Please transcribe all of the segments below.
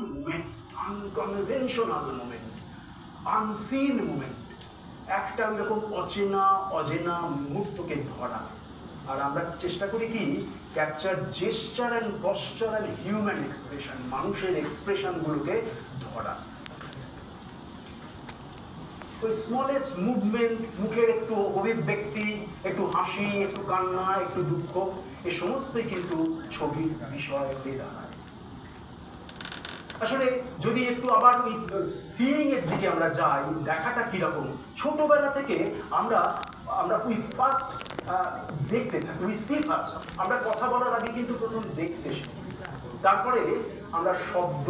Moment, unconventional moment, unseen moment, একটা এরকম অজেনা মুহূর্তকে ধরা। আর আমরা চেষ্টা করি কি capture gesture and posture and human expression, মানুষের এক্সপ্রেশনগুলোকে ধরা। ওই স্মলেস্ট মুভমেন্ট, মুখের একটু অভিব্যক্তি, একটু হাসি, একটু কান্না, একটু দুঃখ, এ সমস্তই কিন্তু ছবির বিষয় হয়ে দাঁড়ায়। আসলে যদি একটু আবার ওই সিইং এর দিকে আমরা যাই, দেখাটা কিরকম, ছোটবেলা থেকে আমরা ওই ফার্স্ট দেখতে থাকি, উই সি ফার্স্ট। আমরা কথা বলার আগে কিন্তু প্রথম দেখতে শিখি, তারপরে আমরা শব্দ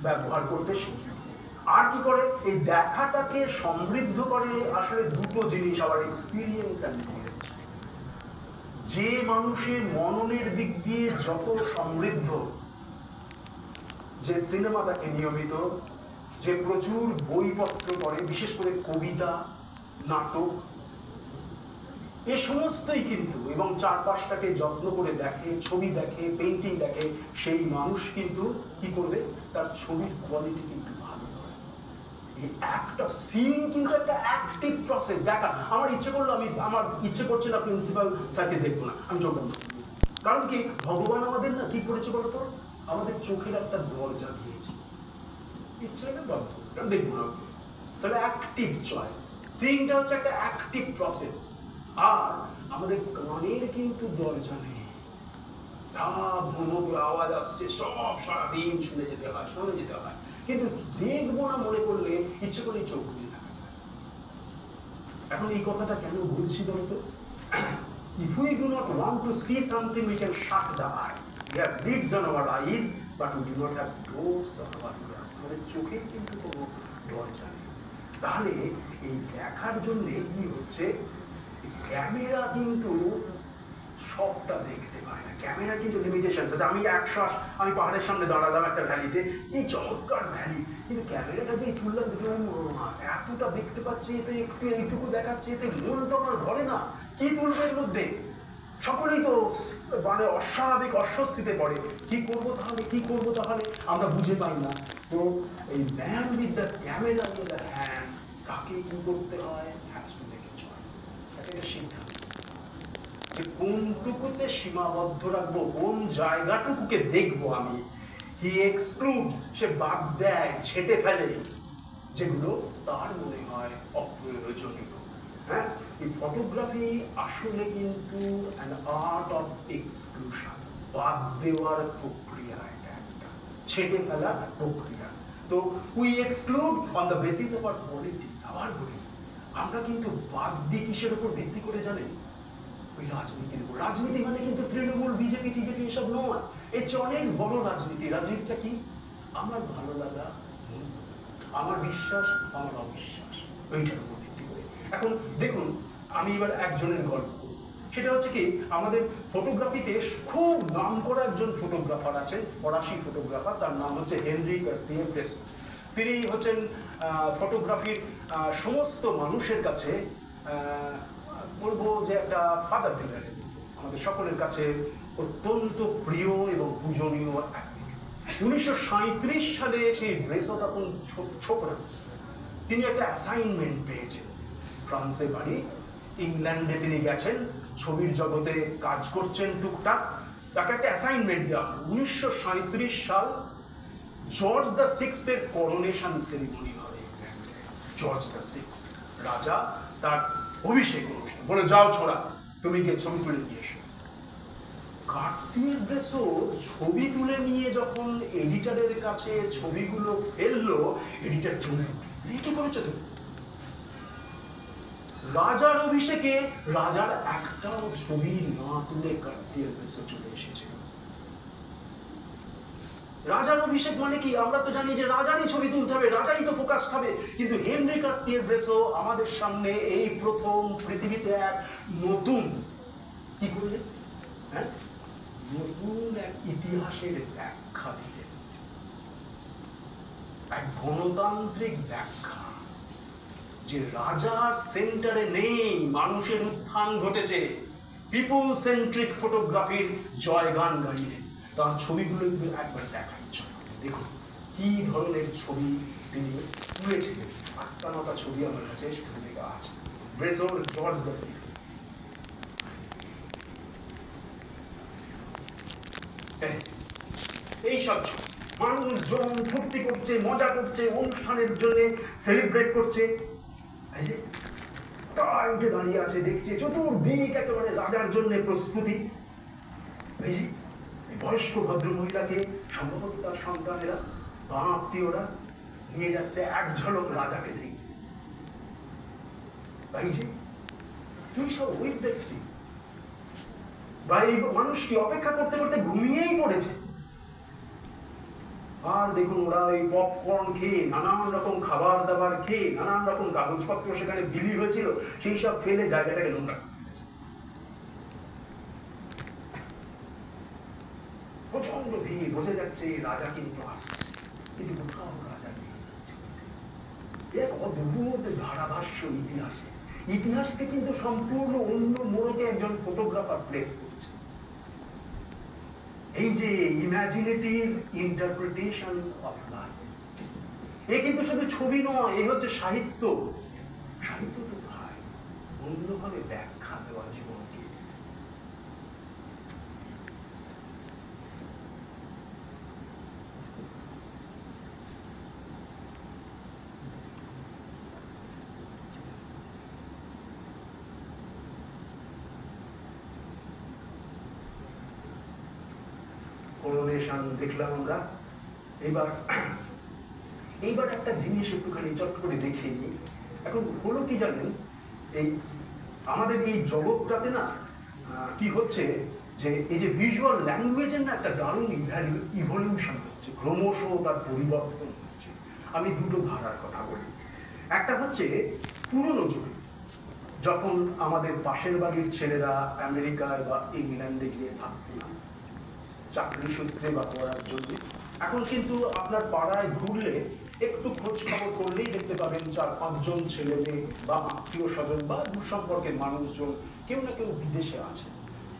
ব্যবহার করতে শিখি। আর কি করে এই দেখাটাকে সমৃদ্ধ করে আসলে দুটো জিনিস, আবার এক্সপিরিয়েন্স অ্যান্ড নলেজ। যে মানুষের মননের দিক দিয়ে যত সমৃদ্ধ, যে সিনেমা দেখে নিয়মিত, যে প্রচুর বইপত্র পড়ে, বিশেষ করে কবিতা, নাটক, এ সমস্তই কিন্তু, এবং চারপাশটাকে যত্ন করে দেখে, ছবি দেখে, পেইন্টিং দেখে, সেই মানুষ কিন্তু কি করবে, তার ছবির কোয়ালিটি কিন্তু ভালো হয়। এই অ্যাক্ট অফ সিইং কিন্তু একটা অ্যাক্টিভ প্রসেস। দেখা আমার ইচ্ছে করলো, আমার ইচ্ছে করছে না প্রিন্সিপাল স্যারকে দেখবো না, আমি চোখ বন্ধ করবো। কারণ কি, ভগবান আমাদের না কি করেছে বলতো, আমাদের চোখের একটা দরজা দিয়েছে, ইচ্ছে একটা দরজা দেখবো না। তাহলে অ্যাক্টিভ চয়েস, সিইংটা হচ্ছে একটা অ্যাক্টিভ প্রসেস। আর আমাদের কানের কিন্তু দরজা নেই, আওয়াজ আসছে, সব সারাদিন শুনে যেতে হয়, কিন্তু দেখবো না মনে করলে ইচ্ছে করলে চোখ বুঝে থাকা যায়। এখন এই কথাটা কেন বলছি বলতো, if we do not want to see something, we can shut the eye. We have lids on our eyes, but we do not have doors on our ears. আমাদের চোখের কিন্তু কোনো দরজা নেই। তাহলে এই দেখার জন্য কি হচ্ছে, ক্যামেরা কিন্তু সবটা দেখতে পায় না, ক্যামেরা কিন্তু লিমিটেশন আছে। আমি পাহাড়ের সামনে দাঁড়ালাম একটা ভ্যালিতে, এই চমৎকার ভ্যালি, কিন্তু ক্যামেরাটা যে তুললাম, দেখলাম এতটা দেখতে পাচ্ছি, এতে একটু এইটুকু দেখাচ্ছে, এতে মন তো আমার ঘরে না, কি তুলবে এর মধ্যে? সকলেই তো মানে অস্বাভাবিক অস্বস্তিতে পড়ে, কি করবো তাহলে আমরা বুঝে পাই না। তো এই man with the camera in the hand, কাকে কি করতে হয়, has to make a choice, একটা সিদ্ধান্ত, যে কোনটুকুতে সীমাবদ্ধ রাখবো, কোন জায়গাটুকুকে দেখবো আমি। হি এক্সক্লুডস, সে বাদ দেয়, ছেটে ফেলে যেগুলো তার মনে হয় অপ্রয়োজনীয়। হ্যাঁ, এই ফটোগ্রাফি আসলে কিন্তু an art of exclusion, বাদ দেওয়ার প্রক্রিয়া, এটা একটা ছেটে ফেলার প্রক্রিয়া। তো we exclude on the basis of our politics. আবার বলি, আমরা কিন্তু বাদ দিই কিসের উপর ভিত্তি করে জানেন? ওই রাজনীতির উপর। রাজনীতি মানে কিন্তু তৃণমূল, বিজেপি, টিজেপি এসব নয়, এর চেয়ে অনেক বড় রাজনীতি। রাজনীতিটা কি? আমার ভালো লাগা, আমার বিশ্বাস, আমার অবিশ্বাস, ওইটার উপর ভিত্তি করে। এখন দেখুন, আমি এবার একজনের গল্প, সেটা হচ্ছে কি, আমাদের ফটোগ্রাফিতে খুব নাম করা একজন ফটোগ্রাফার আছেন, ফরাসি ফটোগ্রাফার, তার নাম হচ্ছে হেনরি কার্তিয়ে-ব্রেসো। তিনি হচ্ছেন ফটোগ্রাফির সমস্ত মানুষের কাছে বলবো যে একটা ফাদার ফিগার, আমাদের সকলের কাছে অত্যন্ত প্রিয় এবং পূজনীয় একজন। 1937 সালে সেই ব্রেসো তখন ছোকরা, তিনি একটা অ্যাসাইনমেন্ট পেয়েছেন, ফ্রান্সে বাড়ি, ইংল্যান্ডে তিনি গেছেন, ছবির জগতে কাজ করছেন টুকটাক, তাকে একটা অ্যাসাইনমেন্ট দেওয়া হয়। 1937 সাল, জর্জ দ্য সিক্সথের করোনেশন সেরিমনি হবে। জর্জ দ্য সিক্স রাজা, তার অভিষেক অনুষ্ঠান, বলে যাও ছোড়া, তুমি গিয়ে ছবি তুলে নিয়ে এসো। কার্তিয়ে-ব্রেসো ছবি তুলে নিয়ে যখন এডিটরের কাছে ছবিগুলো ফেললো, এডিটর চমকে উঠল, কি করেছো তুমি? রাজার অভিষেকে রাজার একটাও ছবি না তুলে কার্তিয়ে-ব্রেসো চলে এসেছে। রাজার অভিষেক মানে কি? আমরা তো জানি যে রাজারই ছবি তুলতে হবে, রাজাই তো ফোকাস খাবে, কিন্তু হেনরি কার্তিয়ে-ব্রেসো আমাদের সামনে এই প্রথম পৃথিবীতে এক নতুন কি করলেন, হ্যাঁ, নতুন এক ইতিহাসের ব্যাখ্যা দিলেন, এক গণতান্ত্রিক ব্যাখ্যা, যে রাজার সেন্টারে নেই, মানুষের উত্থান ঘটেছে, পিপল সেন্ট্রিক ফটোগ্রাফির জয়গান গাইলেন। তার ছবিগুলো একবার দেখাই, দেখুন কি ধরনের ছবি তিনি তুলেছিলেন। 8টা-9টা ছবি আমার কাছে সেখান থেকে আছে। ব্রেজর জর্জ দ্য সিক্স। এইসব মানুষজন ফুর্তি করছে, মজা করছে, অনুষ্ঠানের জন্য সেলিব্রেট করছে, তাই উঠে দাঁড়িয়ে আছে, দেখছে চতুর্দিক একেবারে রাজার জন্য প্রস্তুতি। বয়স্ক ভদ্র মহিলাকে সম্ভবত তার সন্তানেরা বা আত্মীয়রা নিয়ে যাচ্ছে এক ঝলক রাজাকে দেখতে। তুই সব ওই ব্যক্তি বা এই মানুষটি অপেক্ষা করতে করতে ঘুমিয়েই পড়েছে। আর দেখুন ওরা ওই পপকর্ন খেয়ে, নানান রকম খাবার দাবার খেয়ে, নানান রকম কাগজপত্র সেখানে বিলি হয়েছিল, সেই সব ফেলে জায়গাটাকে নোংরা করে দিয়েছে। প্রচন্ড ভিড়, বোঝা যাচ্ছে রাজা কিন্তু আসছে, কিন্তু কোথাও রাজা নেই। এক অদ্ভুত ধারাভাষ্য ইতিহাসে, ইতিহাসকে কিন্তু সম্পূর্ণ অন্য মোড়কে একজন ফটোগ্রাফার প্লেস করছে। এই যে ইমাজিনেটিভ ইন্টারপ্রিটেশন অফ লাইফ, এ কিন্তু শুধু ছবি নয়, এ হচ্ছে সাহিত্য। সাহিত্য তো ভাই অন্যভাবে ব্যাখ্যা দেওয়া জীবনকে। করোনেশন দেখলাম আমরা। এইবার একটা জিনিস একটুখানি চট করে দেখে নিই। এখন হলো কি জানেন, এই আমাদের এই জগৎটাতে না কি হচ্ছে যে এই যে ভিজুয়াল ল্যাঙ্গুয়েজের না একটা দারুণ ইভলিউশন হচ্ছে, ক্রমশ তার পরিবর্তন হচ্ছে। আমি দুটো ধারার কথা বলি। একটা হচ্ছে পুরনো যুগে, যখন আমাদের পাশের বাড়ির ছেলেরা আমেরিকায় বা ইংল্যান্ডে গিয়ে থাকতো না চাকরি সূত্রে বা পড়ার জন্য। এখন কিন্তু আপনার পাড়ায় ঘুরলে একটু খোঁজ খবর করলেই দেখতে পাবেন 4-5 জন ছেলে মেয়ে বা আত্মীয় স্বজন বা দূর সম্পর্কের মানুষজন কেউ না কেউ বিদেশে আছে,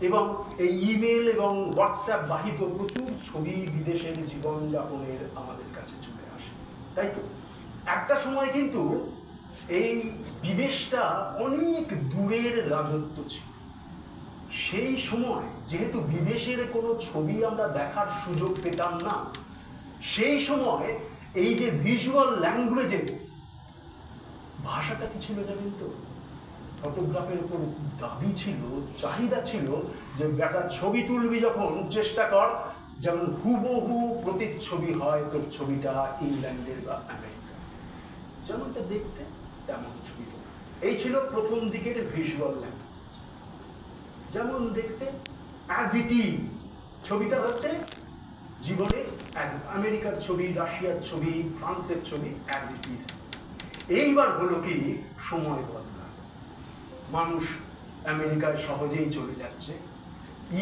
এবং এই ইমেল এবং হোয়াটসঅ্যাপ বাহিত প্রচুর ছবি বিদেশের জীবনযাপনের আমাদের কাছে চলে আসে, তাই তো? একটা সময় কিন্তু এই বিদেশটা অনেক দূরের রাজত্ব ছিল। সেই সময় যেহেতু বিদেশের কোনো ছবি আমরা দেখার সুযোগ পেতাম না, সেই সময় এই যে ভিজুয়াল ল্যাঙ্গুয়েজের ভাষাটা কি ছিল জানেন তো? ফটোগ্রাফের উপর দাবি ছিল, চাহিদা ছিল যে একটা ছবি তুলবি যখন চেষ্টা কর যেমন হুবহু প্রতিচ্ছবি হয় তোর ছবিটা ইংল্যান্ডের বা আমেরিকা, যেমনটা দেখতে তেমন ছবি। এই ছিল প্রথম দিকের ভিজুয়াল ল্যাঙ্গুয়েজ, যেমন দেখতে অ্যাজ ইট ইজ। ছবিটা হচ্ছে জীবনের আমেরিকার ছবি, রাশিয়ার ছবি, ফ্রান্সের ছবি, অ্যাজ ইট ইজ। এইবার হলো কি সময় বদলা, মানুষ আমেরিকায় সহজেই চলে যাচ্ছে,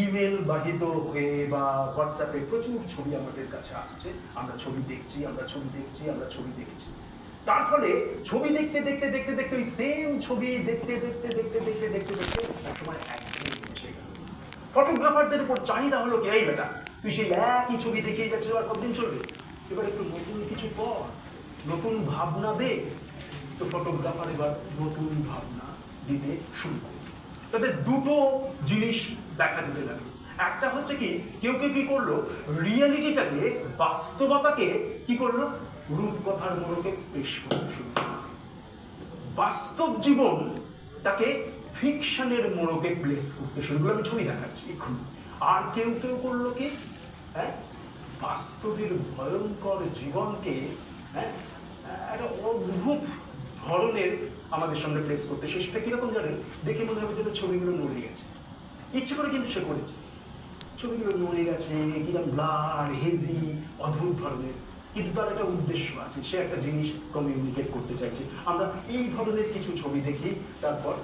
ইমেল বাহিত হয়ে বা হোয়াটসঅ্যাপে প্রচুর ছবি আমাদের কাছে আসছে, আমরা ছবি দেখছি, আমরা ছবি দেখছি, আমরা ছবি দেখছি। তার ফলে ছবি দেখতে দেখতে দেখতে দেখতে ওই সেম ছবি দেখতে দেখতে দেখতে দেখতে দেখতে দেখতে একসময় একঘেয়ে এসে গেল। ফটোগ্রাফারদের উপর চাহিদা হলো কি, এই বেটা তুই সেই একই ছবি দেখিয়ে যাচ্ছিস, আর কতদিন চলবে, এবার একটু নতুন কিছু কর, নতুন ভাবনা দে। তো ফটোগ্রাফার এবার নতুন ভাবনা দিতে শুরু করে। তাদের দুটো জিনিস দেখা যেতে লাগলো। একটা হচ্ছে কি, কেউ কেউ কি করলো, রিয়েলিটিটাকে, বাস্তবতাকে কি করলো, রূপকথার মোড়কে পেশ করতে শুরু করলো। বাস্তব জীবন তাকে ফিকশনের মোড়কে প্লেস করতে শুরু করলো। আমি ছবি দেখাচ্ছি এক্ষুনি। আর কেউ কেউ করলো কি, বাস্তবের ভয়ঙ্কর জীবনকে একটা অদ্ভুত ধরনের আমাদের সামনে প্লেস করতে। সেটা কিরকম জানেন, দেখে মনে হবে যেন ছবিগুলো নড়ে গেছে, ইচ্ছে করে কিন্তু সে করেছে, ছবিগুলো নড়ে গেছে, কিরকম ব্লার, হেজি, অদ্ভুত ধরনের, কিন্তু তার একটা উদ্দেশ্য আছে, সে একটা জিনিস কমিউনিকেট করতে চাইছে। আমরা এই ধরনের কিছু ছবি দেখি, তারপর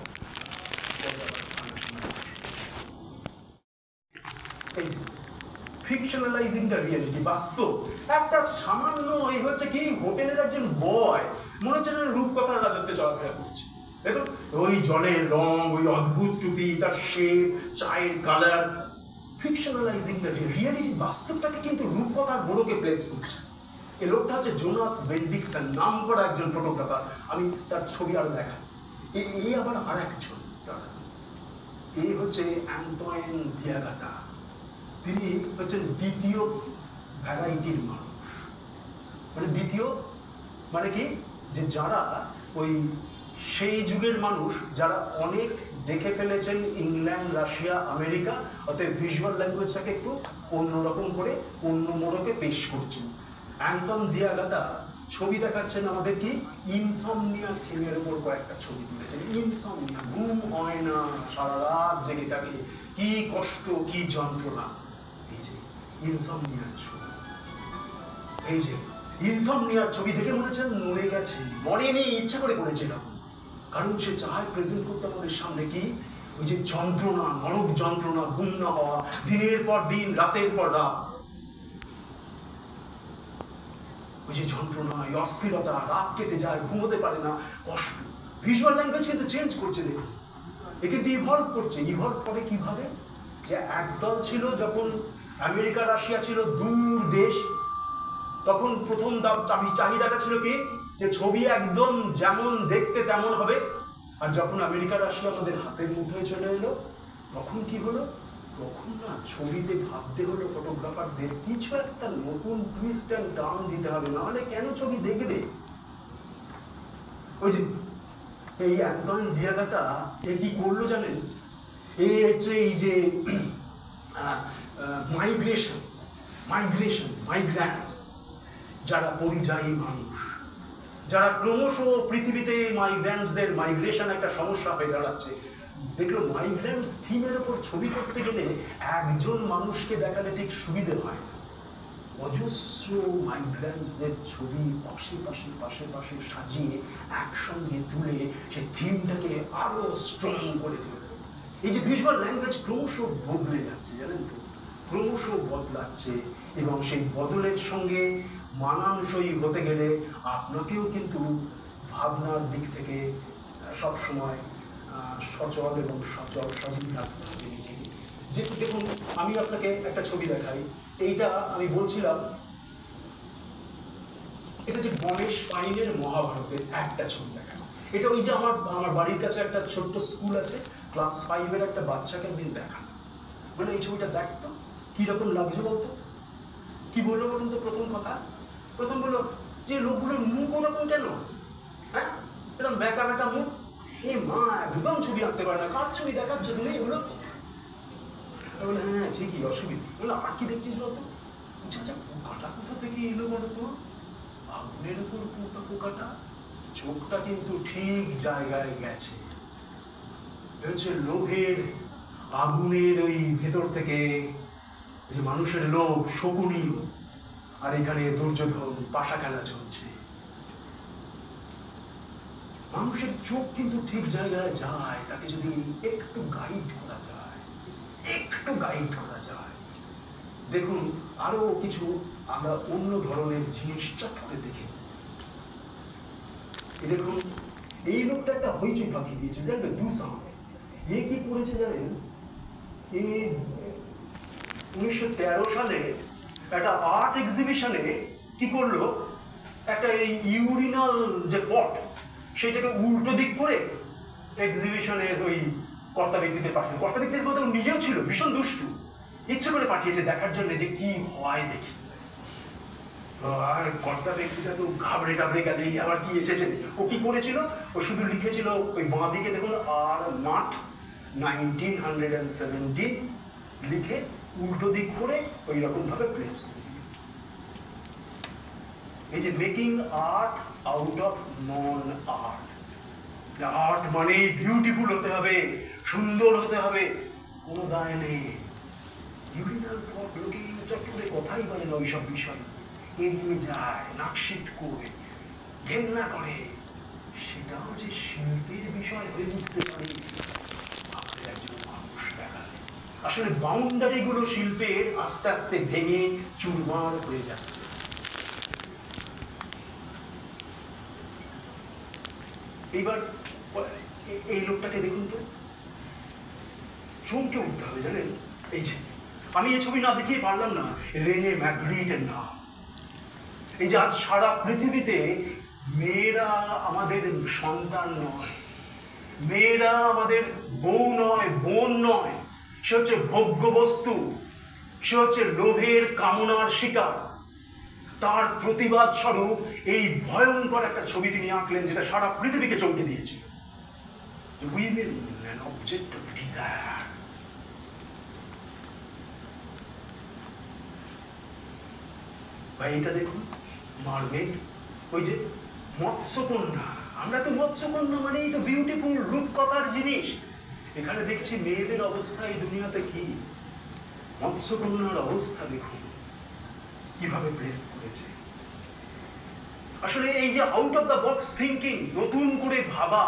ফিকশনালাইজিং দ্য রিয়েলিটি, বাস্তব। একটা সামান্য এই হচ্ছে কি, হোটেলের একজন বয় মনে হচ্ছে না রূপকথার রাজত্বে চলাফেরা করছে। দেখুন ওই জলের রং, ওই অদ্ভুত টুপি, তার শেপ, চায়ের কালার, ফিকশনালাইজিং দ্য রিয়েলিটি, বাস্তবটাকে কিন্তু রূপকথার মোড়কে প্লেস করছে। এই লোকটা হচ্ছে জোনাস বেন্ডিকসন, নাম করা একজন ফটোগ্রাফার। আমি তার ছবি আরো দেখাই। এই আবার আর একজন, এই হচ্ছে অ্যান্তোয়েন দিয়াগাতা। তিনি হচ্ছেন দ্বিতীয় ভ্যারাইটির মানুষ। মানে দ্বিতীয় মানে কি, যে যারা ওই সেই যুগের মানুষ যারা অনেক দেখে ফেলেছেন ইংল্যান্ড, রাশিয়া, আমেরিকা, অতএব ভিজুয়াল ল্যাঙ্গুয়েজটাকে একটু অন্যরকম করে অন্য মোড়কে পেশ করছেন। অ্যান্টন দিয়াগাতা ছবি দেখাচ্ছেন আমাদের কি ইনসমনিয়া থিমের উপর কয়েকটা ছবি তুলেছেন। ইনসমনিয়া, ঘুম হয় না, সারা রাত জেগে থাকে, কি কষ্ট, কি যন্ত্রণা। এই যে ইনসমনিয়ার ছবি, এই যে ইনসমনিয়ার ছবি দেখে মনে হচ্ছে মরে গেছে, মরেনি, ইচ্ছে করে করেছে না, কারণ সে চায় প্রেজেন্ট করতে আমাদের সামনে কি ওই যে যন্ত্রণা, নরক যন্ত্রণা, ঘুম না হওয়া, দিনের পর দিন, রাতের পর রাত, ওই যে যন্ত্রণা, অস্থিরতা, রাত কেটে যায়, ঘুমোতে পারে না, কষ্ট। ভিজুয়াল ল্যাঙ্গুয়েজ কিন্তু চেঞ্জ করছে, দেখুন এ কিন্তু ইভলভ করছে। ইভলভ করে কিভাবে, যে একদল ছিল যখন আমেরিকা, রাশিয়া ছিল দূর দেশ, তখন প্রথম চাহিদাটা ছিল কি, যে ছবি একদম যেমন দেখতে তেমন হবে। আর যখন আমেরিকা, রাশিয়া আমাদের হাতের মুঠোয় চলে এলো, তখন কি হলো, তখন না ছবিতে ভাবতে হলো ফটোগ্রাফারদের কিছু একটা নতুন টুইস্ট অ্যান্ড টার্ন দিতে হবে, নাহলে কেন ছবি দেখবে। ওই যে এই অ্যান্তোয়েন দিয়াগাতা এ কি করলো জানেন, এই হচ্ছে এই যে মাইগ্রেন্টস, যারা পরিযায়ী মানুষ, যারা ক্রমশ পৃথিবীতে মাইগ্রেন্টসদের মাইগ্রেশন একটা সমস্যা হয়ে দাঁড়াচ্ছে। দেখলো মাইগ্রেন্টস থিমের ওপর ছবি করতে গেলে একজন মানুষকে দেখালে ঠিক সুবিধে হয় না, অজস্র মাইগ্রেন্টসদের ছবি পাশে পাশে পাশে পাশে সাজিয়ে একসঙ্গে তুলে সেই থিমটাকে আরো স্ট্রং করে তুলবে। এই যে ভিজুয়াল ল্যাঙ্গুয়েজ ক্রমশ বদলে যাচ্ছে, জানেন তো, ক্রমশ বদলাচ্ছে, এবং সেই বদলের সঙ্গে মানানসই হতে গেলে আপনাকেও কিন্তু ভাবনার দিক থেকে সবসময় সচল এবং সজীব রাখতে হবে নিজেকে। যে দেখুন, আমি আপনাকে একটা ছবি দেখাই। এইটা আমি বলছিলাম, এটা যে গণেশ পাইনের মহাভারতের একটা ছবি দেখানো। এটা ওই যে আমার বাড়ির কাছে একটা ছোট্ট স্কুল আছে, ক্লাস 5-এর একটা বাচ্চাকে একদিন দেখানো। মানে এই ছবিটা দেখতো, কিরকম লাগছে বলতো, কি বললো বলুন তো। প্রথম বললো যে লোকগুলোর মুখ ওরকম কেন, হ্যাঁ এরকম বেঁকা বেঁকা মুখ, এ মা একদম ছবি আঁকতে পারে না, কার ছবি দেখাচ্ছ তুমি এগুলো? বলে হ্যাঁ ঠিকই, অসুবিধা। বলে আর কি দেখছিস বলতো? আচ্ছা পোকাটা কোথা থেকে এলো বলো তো? আগুনের উপর পোকাটা, চোখটা কিন্তু ঠিক জায়গায় গেছে, হচ্ছে লোভের আগুনের ওই ভেতর থেকে যে মানুষের লোভ, শকুনি, আর এখানে দুর্যোধন, পাশা খেলা চলছে। মানুষের চোখ কিন্তু ঠিক জায়গায় যায়, তাকে যদি একটু গাইড করা যায়। দেখুন আরো কিছু আমরা অন্য ধরনের জিনিস চটপটে দেখে। দেখুন এই লোকটা একটা হইচই পাখি দিয়েছে, জানবে দুসাম। এ কি করেছে জানেন, এই 1913 সালে একটা আর্ট এক্সিবিশনে কি করলো, একটা এই ইউরিনাল যে পট, সেটাকে উল্টো দিক করে এক্সিবিশনের ওই কর্তা ব্যক্তিদের পাঠিয়ে, কর্তা ব্যক্তিদের মধ্যে নিজেও ছিল ভীষণ দুষ্টু, ইচ্ছে করে পাঠিয়েছে দেখার জন্য যে কি হয় দেখি। আর কর্তা ব্যক্তিটা তো ঘাবড়ে গেলে আবার কি এসেছে। ও কি করেছিল, ও শুধু লিখেছিল ওই বাঁ দিকে দেখুন, আর মাঠ 1917 লিখে উল্টো দিক করে ওই রকম ভাবে প্লেস করে। এই যে making art out of non art. Art মানে বিউটিফুল হতে হবে, সুন্দর হতে হবে, কোনো দায় নেই। ইউরিনাল পট লোকে চটপটে কথাই বলে না ওইসব বিষয়, এড়িয়ে যায়, নাকশিট করে, ঘেন্না করে। সেটাও যে শিল্পের বিষয় হয়ে উঠতে পারে আমাদের একজন মানুষ দেখালে। আসলে বাউন্ডারি গুলো শিল্পের আস্তে আস্তে ভেঙে চুরমার হয়ে যাচ্ছে। এইবার এই লোকটাকে দেখুন তো, চমকে উঠতে হবে জানেন। এই যে আমি এই ছবি না দেখিয়ে পারলাম না, রেনে ম্যাগরিটের নাম। এই যে আজ সারা পৃথিবীতে মেয়েরা আমাদের সন্তান নয়, মেয়েরা আমাদের বউ নয়, বোন নয়, সে হচ্ছে ভোগ্য বস্তু, সে হচ্ছে লোভের কামনার শিকার। তার প্রতিবাদ স্বরূপ এই ভয়ঙ্কর একটা ছবি তিনি আঁকলেন, যেটা সারা পৃথিবীকে চমকে দিয়েছিল। Women an object of desire। ভাই এটা দেখুন, মারমেড, ওই যে মৎস্যকন্যা। আমরা তো মৎস্যকন্যা মানে এই তো বিউটিফুল রূপকথার জিনিস। এখানে দেখছি মেয়েদের অবস্থা এই দুনিয়াতে কি। মৎস্যকন্যার অবস্থা দেখুন কিভাবে প্রেস করেছে। আসলে এই যে out of the box thinking, নতুন করে ভাবা,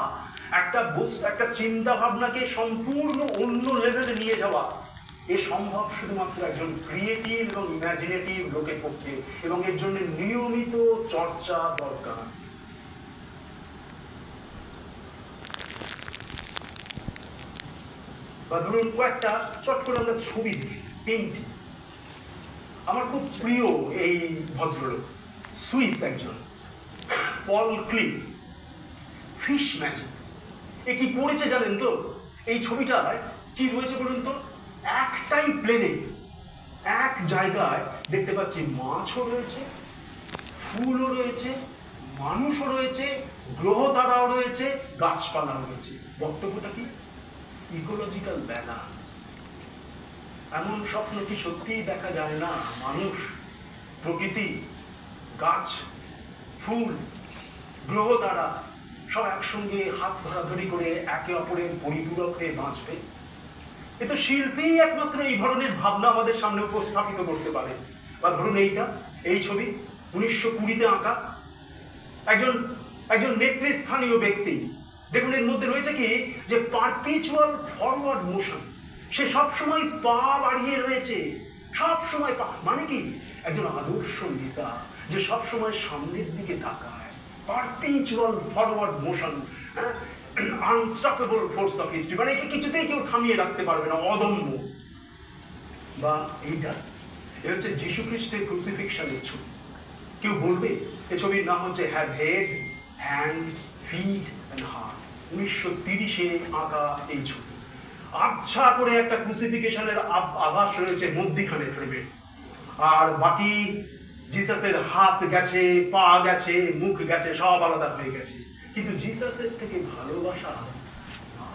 একটা চিন্তা ভাবনাকে সম্পূর্ণ অন্য লেভেলে নিয়ে যাওয়া, এ সম্ভব শুধুমাত্র একজন ক্রিয়েটিভ এবং ইমাজিনেটিভ লোকের পক্ষে, এবং এর জন্য নিয়মিত চর্চা দরকার। বা ধরুন কয়েকটা চট করে আমরা ছবি দিই, পেন্টিং। আমার খুব প্রিয় এই ভদ্রলোক, সুইস একজন, পল ক্লিম, ফিশ ম্যাজিক। এ কি করেছে জানেন তো? এই ছবিটায় কি রয়েছে বলুন তো? একটাই প্লেনে এক জায়গায় দেখতে পাচ্ছি মাছও রয়েছে, ফুলও রয়েছে, মানুষও রয়েছে, গ্রহ তারাও রয়েছে, গাছপালাও রয়েছে। বক্তব্যটা কি? Ecological balance. এমন স্বপ্ন কি সত্যিই দেখা যায় না? মানুষ, প্রকৃতি, গাছ, ফুল, গ্রহ তারা সব একসঙ্গে হাত ধরাধরি করে একে অপরের পরিপূরক হয়ে বাঁচবে। এ তো শিল্পী একমাত্র এই ধরনের ভাবনা আমাদের সামনে উপস্থাপিত করতে পারে। বা ধরুন এই ছবি 1920-তে আঁকা, একজন নেতৃস্থানীয় ব্যক্তি। দেখুন এর মধ্যে রয়েছে কি, যে পারপিচুয়াল ফরওয়ার্ড মোশন। সে সবসময় পা বাড়িয়ে রয়েছে, সবসময় পা, মানে কি একজন আদর্শ নেতা যে সবসময় সামনের দিকে তাকায়। Perpetual forward motion, unstoppable force of history, মানে একে কিছুতেই কেউ থামিয়ে রাখতে পারবে না, অদম্য। বা এ হচ্ছে যীশু খ্রিস্টের ক্রুসিফিকশনের ছবি। কেউ বলবে এই ছবির নাম হচ্ছে has head, hand, feet and heart. 1930-এ আঁকা এই ছবি। আবছা করে একটা ক্রুসিফিকেশনের আভাস রয়েছে মধ্যিখানে ফ্রেমে, আর বাকি জিসাসের হাত গেছে, পা গেছে, মুখ গেছে, সব আলাদা হয়ে গেছে। কিন্তু জিসাসের থেকে ভালোবাসা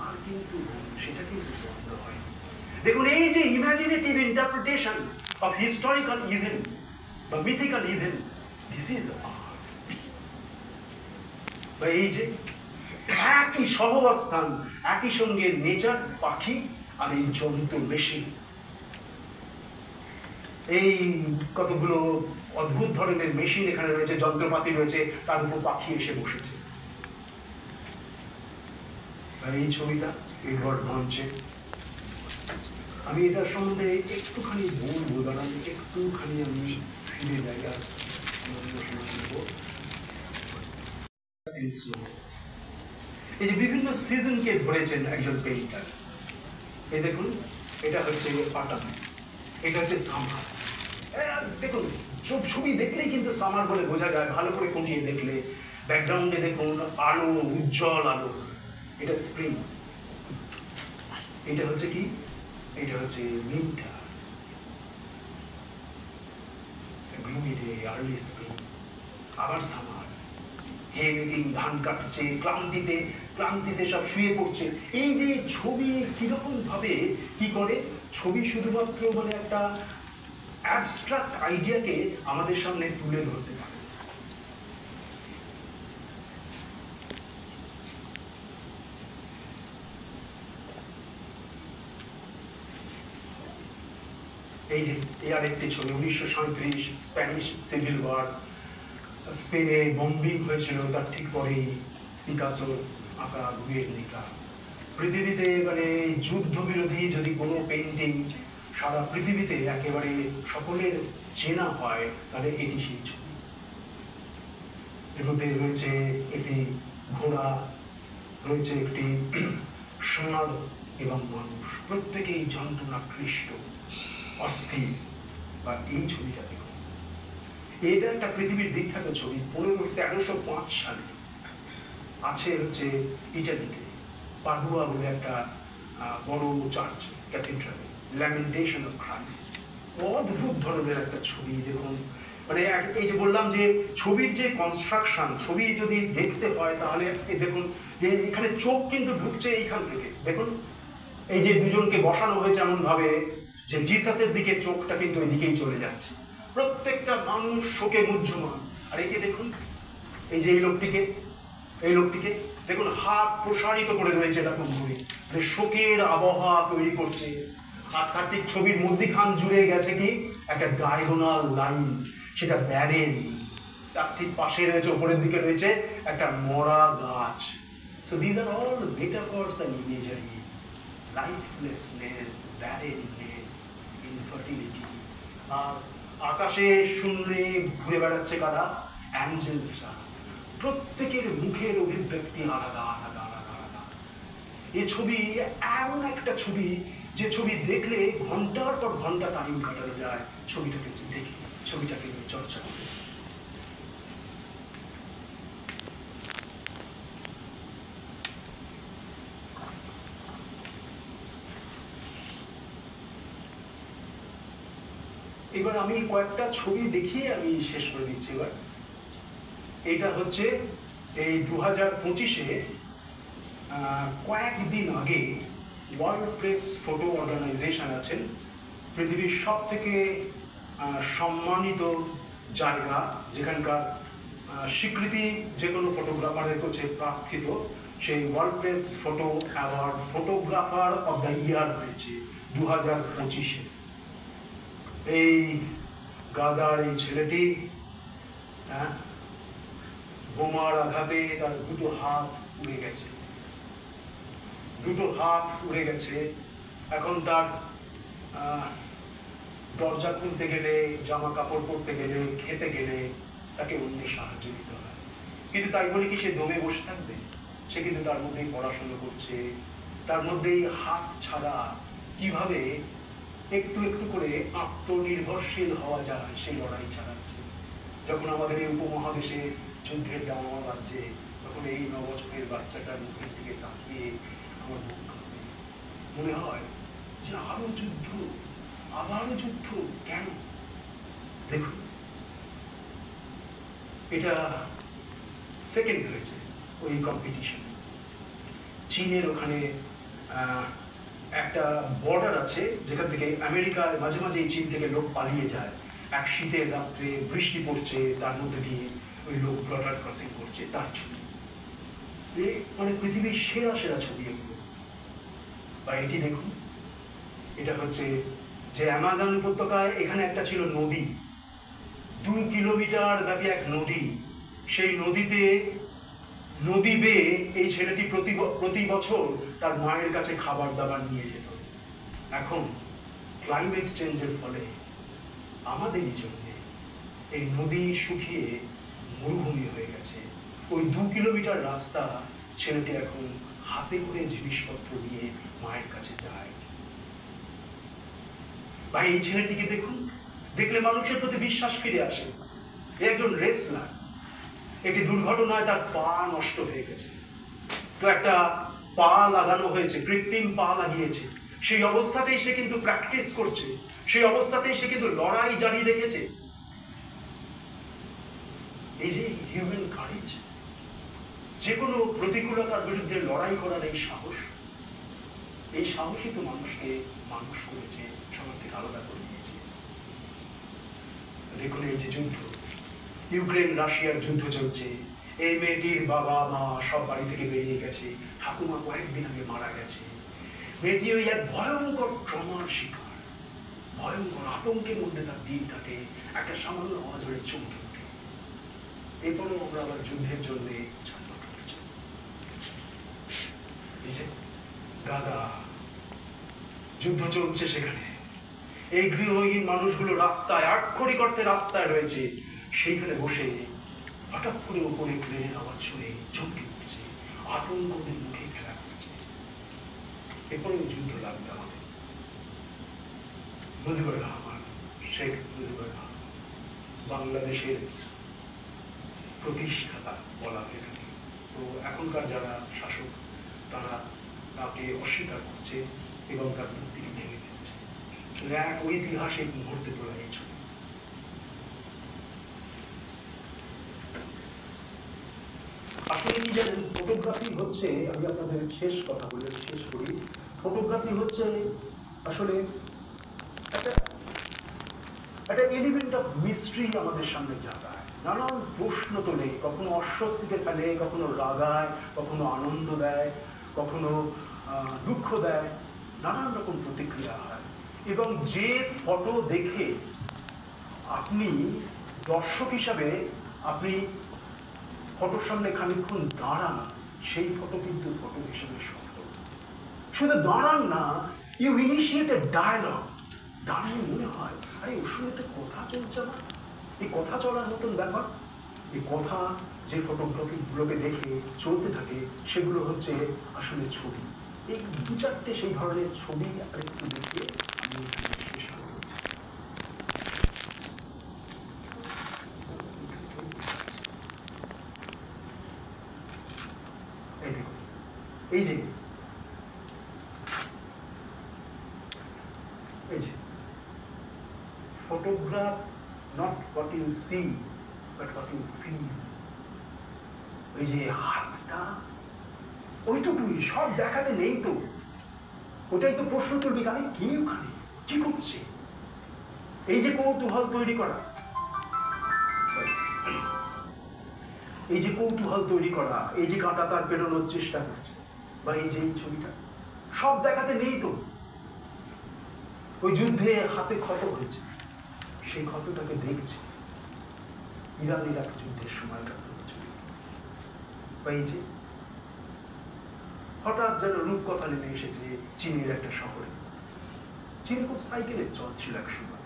আর কিন্তু সেটা কিন্তু বন্ধ হয়। দেখুন এই যে imaginative interpretation of historical event বা mythical event, this is art. বা এই যে একই সহাবস্থান, একই সঙ্গে নেচার, পাখি আর এই জন্তু মেশিন, এই কতগুলো অদ্ভুত ধরনের মেশিন এখানে রয়েছে, যন্ত্রপাতি রয়েছে, তার উপর পাখি এসে বসেছে। আর এই ছবিটা এডওয়ার্ড মঞ্চে, আমি এটার সম্বন্ধে একটুখানি বলবো, কারণ একটুখানি আমি ফিরে জায়গা এই যে বিভিন্ন সিজনকে ধরেছেন একজন পেইন্টার। এই দেখুন, এটা হচ্ছে অটাম, এটা হচ্ছে সামার। দেখুন ছবি দেখলেই কিন্তু সামার বলে বোঝা যায়, ভালো করে ফুটিয়ে দেখলে। ব্যাকগ্রাউন্ডে দেখুন আলো, উজ্জ্বল আলো, এটা স্প্রিং। এটা হচ্ছে কি, এটা হচ্ছে winter, gloomy day, early spring. আবার সামার, হে মেকিং, ধান কাটছে, ক্লান্তিতে সব শুয়ে পড়ছে। এই যে ছবি কিরকম ভাবে কি করে, ছবি শুধুমাত্র মানে একটা অ্যাবস্ট্রাক্ট আইডিয়াকে আমাদের সামনে তুলে ধরতে পারে। এই যে আর একটি ছবি, 1937 স্প্যানিশ সিভিল ওয়ার, স্পেনে বম্বিং হয়েছিল, তার ঠিক পরেই পিকাসোর আঁকা গুয়ের্নিকা। পৃথিবীতে মানে যুদ্ধ বিরোধী যদি কোনো পেন্টিং সারা পৃথিবীতে একেবারে সকলের চেনা হয়, তাহলে এটি সেই ছবি। এর মধ্যে রয়েছে একটি ঘোড়া, রয়েছে একটি ষাঁড় এবং মানুষ, প্রত্যেকেই যন্ত্রণাক্লিষ্ট, অস্থির। বা এই ছবিটা দেখুন, এটা একটা পৃথিবীর বিখ্যাত ছবি। 1305 সালে আছে হচ্ছে ইটালিতে পাডুয়া বলে একটা বড় চার্চ ক্যাথিড্রালে, ল্যামেন্টেশন অফ ক্রাইস্ট। অদ্ভুত ধরনের একটা ছবি। দেখুন মানে এই যে বললাম যে ছবির যে কনস্ট্রাকশন, ছবি যদি দেখতে হয় তাহলে দেখুন যে এখানে চোখ কিন্তু ঢুকছে এইখান থেকে। দেখুন এই যে দুজনকে বসানো হয়েছে এমন ভাবে যে জিসাসের দিকে চোখটা কিন্তু ওই দিকেই চলে যাচ্ছে। প্রত্যেকটা মানুষ শোকে মুহ্যমান। আর এই যে দেখুন এই যে এই লোকটিকে দেখুন হাত প্রসারিত করে রয়েছে এরকম করে, মানে শোকের আবহাওয়া তৈরি করছে। আর তার ঠিক ছবির মধ্যিখান জুড়ে গেছে কি একটা ডায়াগোনাল লাইন, সেটা ব্যারেন। তার ঠিক পাশে রয়েছে, উপরের দিকে রয়েছে একটা মরা গাছ। So this are all metaphors and imagery. Lifelessness, barrenness, infertility. আর আকাশে শূন্যে ঘুরে বেড়াচ্ছে কারা? অ্যাঞ্জেলসরা। প্রত্যেকের মুখের অভিব্যক্তি আলাদা আলাদা আলাদা আলাদা। এই ছবি এমন একটা ছবি যে ছবি দেখলে ঘন্টার পর ঘন্টা টাইম কাটানো যায় ছবিটাকে দেখে, ছবিটাকে চর্চা করে। এবার আমি কয়েকটা ছবি দেখিয়ে আমি শেষ করে দিচ্ছি। এবার এটা হচ্ছে এই 2025-এ কয়েকদিন আগে ওয়ার্ল্ড প্রেস ফটো অর্গানাইজেশন আছেন, পৃথিবীর সব থেকে সম্মানিত জায়গা, যেখানকার স্বীকৃতি যে কোনো ফটোগ্রাফারের কাছে প্রার্থিত। সেই world press photo award photographer of the year হয়েছে 2025-এ। এই গাজার এই ছেলেটি বোমার আঘাতে তার দুটো হাত উড়ে গেছে। এখন তার দরজা খুলতে গেলে, জামা কাপড় পরতে গেলে, খেতে গেলে তাকে অন্যের সাহায্য দিতে হয়। কিন্তু তাই বলে কি সে দমে বসে থাকবে? সে কিন্তু তার মধ্যেই পড়াশোনা করছে, তার মধ্যেই হাত ছাড়া কিভাবে একটু একটু করে আত্মনির্ভরশীল হওয়া যায় সেই লড়াই চালাচ্ছে। যখন আমাদের এই উপমহাদেশে যুদ্ধের দামামা বাজছে, তখন এই 9 বছরের বাচ্চাটার মুখের দিকে তাকিয়ে আমার বুক কাঁপে। মনে হয় যে আরো যুদ্ধ, আবারও যুদ্ধ, কেন? দেখুন এটা সেকেন্ড হয়েছে ওই কম্পিটিশনে। চীনের ওখানে একটা বর্ডার আছে যেখান থেকে আমেরিকার মাঝে মাঝে এই চীন থেকে লোক পালিয়ে যায়। এক শীতের রাত্রে বৃষ্টি পড়ছে, তার মধ্যে দিয়ে ওই লোক বর্ডার ক্রসিং করছে, তার ছবি। মানে পৃথিবীর সেরা সেরা ছবি এগুলো। বা এটি দেখুন, এটা হচ্ছে যে অ্যামাজন উপত্যকায় এখানে একটা ছিল নদী, 2 কিলোমিটার ব্যাপী এক নদী। সেই নদী বেয়ে এই ছেলেটি প্রতি বছর তার মায়ের কাছে খাবার দাবার নিয়ে যেত। এখন ক্লাইমেট চেঞ্জের ফলে আমাদেরই জন্য এই নদী শুকিয়ে মরুভূমি হয়ে গেছে। ওই 2 কিলোমিটার রাস্তা ছেলেটি এখন হাতে করে জিনিসপত্র নিয়ে মায়ের কাছে যায়। বা এই ছেলেটিকে দেখুন, দেখলে মানুষের প্রতি বিশ্বাস ফিরে আসে। একজন রেসলার, একটি দুর্ঘটনায় তার পা নষ্ট হয়ে গেছে, তো একটা পা লাগানো হয়েছে, কৃত্রিম পা লাগিয়েছে। সেই অবস্থাতেই সে কিন্তু প্র্যাকটিস করছে, সেই অবস্থাতেই সে কিন্তু লড়াই জারি রেখেছে। এই যে হিউম্যান কারেজ, যে কোনো প্রতিকূলতার বিরুদ্ধে লড়াই করার এই সাহসই তো মানুষকে মানুষ করেছে, সবার থেকে আলাদা করে দিয়েছে। দেখুন এই যে যুদ্ধ, ইউক্রেন রাশিয়ার যুদ্ধ চলছে। এই মেয়েটির বাবা মা সব বাড়ি থেকে বেরিয়ে গেছে, ঠাকুমা কয়েকদিন আগে মারা গেছে। মেয়েটি ওই এক ভয়ঙ্কর ট্রমার শিকার, ভয়ঙ্কর আতঙ্কের মধ্যে তার দিন কাটে, একটা সামান্য আওয়াজে চমকে ওঠে। এরপরেও আমরা আবার যুদ্ধের জন্য ছটফট করছি। গাজা যুদ্ধ চলছে, সেখানে এই গৃহহীন মানুষগুলো রাস্তায়, আক্ষরিক অর্থে রাস্তায় রয়েছে। সেইখানে বসে হঠাৎ করে উপরে প্লেনের আওয়াজ শুনে চমকে উঠছে, আতঙ্ক ওদের মুখে খেলা করছে। এরপরেও যুদ্ধ লাগবে আমাদের। মুজিবুর রহমান, শেখ মুজিবুর রহমান বাংলাদেশের প্রতিষ্ঠাতা বলা হয়ে থাকে। তো এখনকার যারা শাসক তারা তাকে অস্বীকার করছে এবং তার মূর্তিকে ভেঙে দিচ্ছে। এক ঐতিহাসিক মুহূর্তে তোলা এই ছবি। আসলে কি জানেন, ফটোগ্রাফি হচ্ছে, আমি আপনাদের শেষ কথা বলে শেষ করি, ফটোগ্রাফি হচ্ছে আসলে একটা এলিমেন্ট অফ মিস্ট্রি আমাদের সামনে জাগায়, নানান প্রশ্ন তোলে, কখনো অস্বস্তিতে ফেলে, কখনো রাগায়, কখনো আনন্দ দেয়, কখনো দুঃখ দেয়, নানান রকম প্রতিক্রিয়া হয়। এবং যে ফটো দেখে আপনি দর্শক হিসাবে আপনি ফটোর সামনে খানিকক্ষণ দাঁড়ান, সেই ফটো কিন্তু ফটো হিসেবে সত্য। শুধু দাঁড়ান না, ইউ ইনিশিয়েট এ ডায়ালগ। দাঁড়িয়ে মনে হয় আরে ওর সঙ্গে তো কথা চলছে না, এই কথা চলার মতন ব্যাপার। এই কথা যে ফটোগ্রাফিগুলোকে দেখে চলতে থাকে সেগুলো হচ্ছে আসলে ছবি। এই দু চারটে সেই ধরনের ছবি আরেকটু দেখিয়ে আমি শেষ করব। এই দেখুন, এই যে photograph not what you see but what you feel। এই যে হাতটা ওইটুকুই, সব দেখাতে নেই তো, ওটাই তো প্রশ্ন তুলবি, আমি কে ওখানে, কি করছে? এই যে কৌতূহল তৈরি করা, এই যে কৌতূহল তৈরি করা, এই যে কাঁটা তার পেরোনোর চেষ্টা করছে, বা এই যে এই ছবিটা, সব দেখাতে নেই তো। ওই যুদ্ধে হাতে ক্ষত হয়েছে, সেই ক্ষতটাকে দেখছে, ইরান ইরাক যুদ্ধের সময়কার ছবি। বা এই যে হঠাৎ যেন রূপকথা নেমে এসেছে চীনের একটা শহরে। চীনে খুব সাইকেলের চল ছিল এক সময়।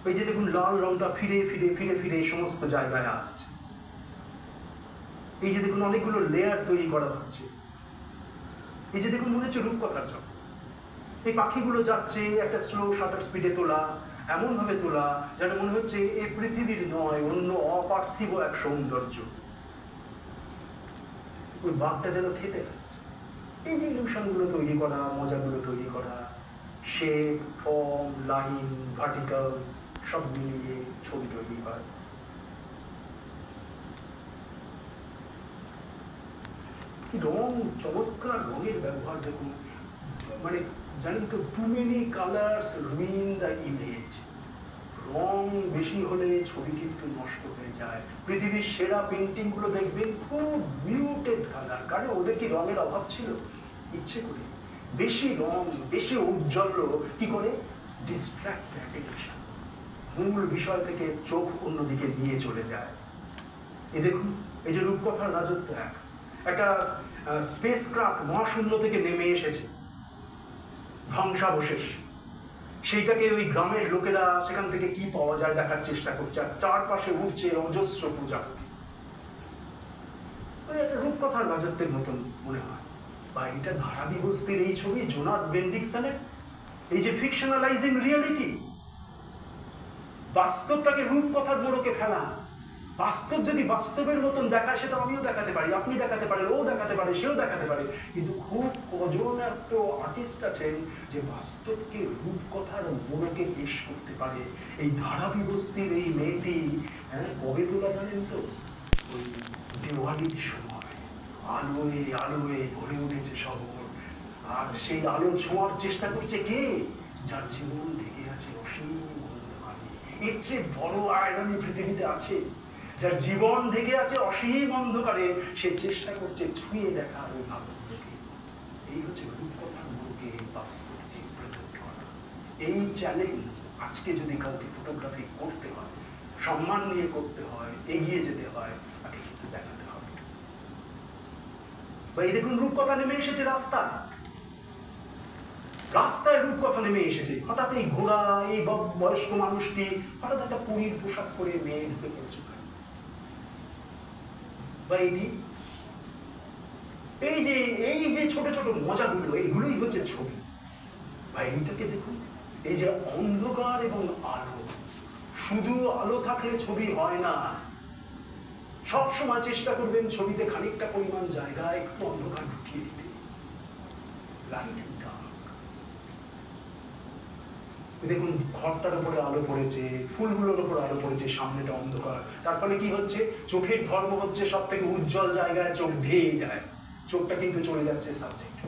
এই যে দেখুন লাল রংটা ফিরে ফিরে ফিরে ফিরে সমস্ত জায়গায় আসছে। এই যে দেখুন অনেকগুলো লেয়ার তৈরি করা হচ্ছে। এই যে দেখুন মনে হচ্ছে রূপকথার চল। এই পাখিগুলো যাচ্ছে একটা স্লো শাটার স্পিডে তোলা, এমন ভাবে তোলা যেন মনে হচ্ছে এই পৃথিবীর নয়, অন্য অপার্থিব এক সৌন্দর্য। ওই বাঘটা যেন খেতে আসছে। এই যে ইলিউশনগুলো তৈরি করা, মজাগুলো তৈরি করা, শেপ, ফর্ম, লাইন, ভার্টিক্যালস সব মিলিয়ে ছবি তৈরি হয়। রং, চমৎকার রঙের ব্যবহার দেখুন। মানে জানেন তো, too many colours ruin the image. রং বেশি হলে ছবি কিন্তু নষ্ট হয়ে যায়। পৃথিবীর সেরা পেন্টিং গুলো দেখবেন খুব মিউটেড কালার, কারণ ওদের কি রঙের অভাব ছিল? ইচ্ছে করে বেশি রং, বেশি উজ্জ্বল কি করে? ডিস্ট্র্যাক্ট অ্যাটেনশন, মূল বিষয় থেকে চোখ অন্যদিকে নিয়ে চলে যায়। এই দেখুন, এই যে রূপকথার রাজত্ব, একটা স্পেস ক্রাফট মহাশূন্য থেকে নেমে এসেছে, ধ্বংসাবশেষ, সেইটাকে ওই গ্রামের লোকেরা সেখান থেকে কি পাওয়া যায় দেখার চেষ্টা করছে, আর চারপাশে উঠছে অজস্র প্রজাপতি। একটা রূপকথার রাজত্বের মতন মনে হয়। বা এটা ধারাবিবস্তির এই ছবি জোনাস বেন্ডিকসনের, এই যে ফিকশনালাইজিং রিয়েলিটি, বাস্তবটাকে রূপকথার মোড়কে ফেলা। বাস্তব যদি বাস্তবের মতন দেখায়, সেটা আমিও দেখাতে পারি, আপনি দেখাতে পারেন, ও দেখাতে পারে, সেও দেখাতে পারে, কিন্তু খুব কজন এত আর্টিস্ট আছেন যে বাস্তবকে রূপকথার মোড়কে পেশ করতে পারে। এই ধারাবিবস্তির এই মেয়েটি কবে তোলা জানেন তো? ওই দিওয়ালির সময় আলোয় আলোয় ভরে উঠেছে শহর, আর সেই আলো ছোঁয়ার চেষ্টা করছে কে? যার জীবন ঢেকে আছে অসীম অন্ধকারে। এর চেয়ে বড় আয়রনি পৃথিবীতে আছে? যার জীবন ঢেকে আছে অসীম অন্ধকারে, সে চেষ্টা করছে ছুঁয়ে দেখার ওই আনন্দকে। এই হচ্ছে রূপকথার মোড়কে বাস্তবকে প্রেজেন্ট করা। এই চ্যালেঞ্জ আজকে যদি কাউকে ফটোগ্রাফি করতে হয়, সম্মান নিয়ে করতে হয়, এগিয়ে যেতে হয়, তাকে কিন্তু দেখাতে হবে। বা এই দেখুন রূপকথা নেমে এসেছে রাস্তায়, রাস্তায় রূপকথা নেমে এসেছে। হঠাৎ এই ঘোড়া, এই বয়স্ক মানুষটি হঠাৎ একটা পরীর পোশাক পরে মেয়ে ঢুকে পড়েছে। বা এই যে ছোট ছোট মজাগুলো, এইগুলোই হচ্ছে ছবি। বা এইটাকে দেখুন, এই যে অন্ধকার এবং আলো, শুধু আলো থাকলে ছবি হয় না, সব সময় চেষ্টা করবেন ছবিতে খানিকটা পরিমাণ জায়গায় একটু অন্ধকার ঢুকিয়ে দিতে। Light and dark. দেখুন ঘরটার উপরে আলো পড়েছে, ফুলগুলোর উপর আলো পড়েছে, সামনেটা অন্ধকার, তার ফলে কি হচ্ছে, চোখের ধর্ম হচ্ছে সব থেকে উজ্জ্বল জায়গায় চোখ ধেয়ে যায়, চোখটা কিন্তু চলে যাচ্ছে সাবজেক্ট।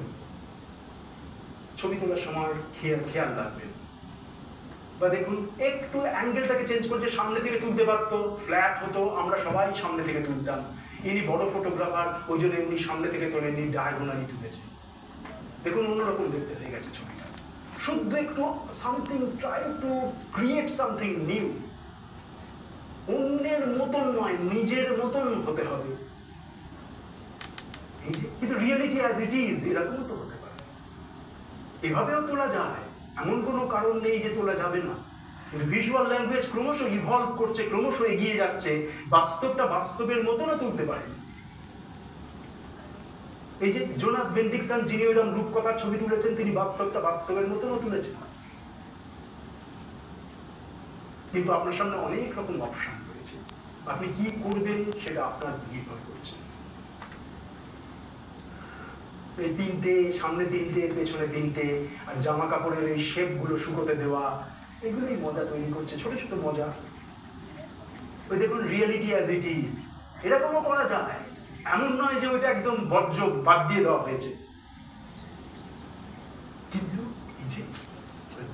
ছবি তোলার সময় খেয়াল রাখবেন। বা দেখুন একটু অ্যাঙ্গেলটাকে চেঞ্জ করছে, সামনে থেকে তুলতে পারতো, ফ্ল্যাট হতো, আমরা সবাই সামনে থেকে তুলতাম। ইনি বড় ফটোগ্রাফার, ওই জন্য এমনি সামনে থেকে তোলেননি, ডায়াগোনালি তুলেছে। দেখুন অন্যরকম দেখতে হয়ে গেছে ছবিটা। শুদ্ধ একটু something, try to create something new. অন্যের মতন নয়, নিজের মতন হতে হবে। এই যে কিন্তু রিয়েলিটি অ্যাজ ইট ইজ এরকমও তো হতে পারে, এভাবেও তোলা যায়, এমন কোনো কারণ নেই যে তোলা যাবে না। কিন্তু ভিজুয়াল ল্যাঙ্গুয়েজ ক্রমশ ইভলভ করছে, ক্রমশ এগিয়ে যাচ্ছে, বাস্তবটা বাস্তবের মতনও তুলতে পারে। এই যে জোনাস বেন্ডিকসন, যিনি ওইরকম রূপকথার ছবি তুলেছেন, তিনি বাস্তবটা বাস্তবের মতনও তুলেছেন। কিন্তু আপনার সামনে অনেক রকম অপশন রয়েছে, আপনি কি করবেন সেটা আপনার নির্ভর করছে। এই তিনটে, সামনে তিনটে, পেছনে তিনটে, আর জামা কাপড়ের এই শেপগুলো শুকোতে দেওয়া, এগুলোই মজা তৈরি করছে, ছোট ছোট মজা। ওই দেখুন রিয়েলিটি অ্যাজ ইট ইজ, এরকমও করা যায়, এমন নয় যে ওইটা একদম বর্জ্য বাদ দিয়ে দেওয়া হয়েছে। কিন্তু এই যে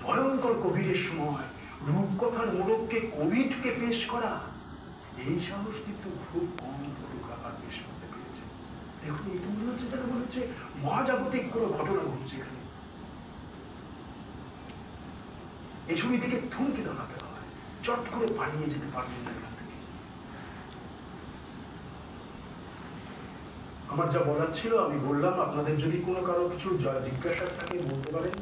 ভয়ঙ্কর কোভিডের সময় রূপকথার মোড়ককে কোভিডকে পেশ করা, এই সাহস কিন্তু খুব কম ফটোগ্রাফার পেশ করতে পেরেছে। দেখুন এই মনে হচ্ছে, তারা মনে হচ্ছে মহাজাগতিক কোনো ঘটনা ঘটছে এখানে। এই ছবি থেকে থমকে দাঁড়াতে হয়, চট করে পালিয়ে যেতে পারবেন না এখান থেকে। আমার যা বলার ছিল আমি বললাম, আপনাদের যদি কোনো কারো কিছু জিজ্ঞাসা থাকে বলতে পারেন।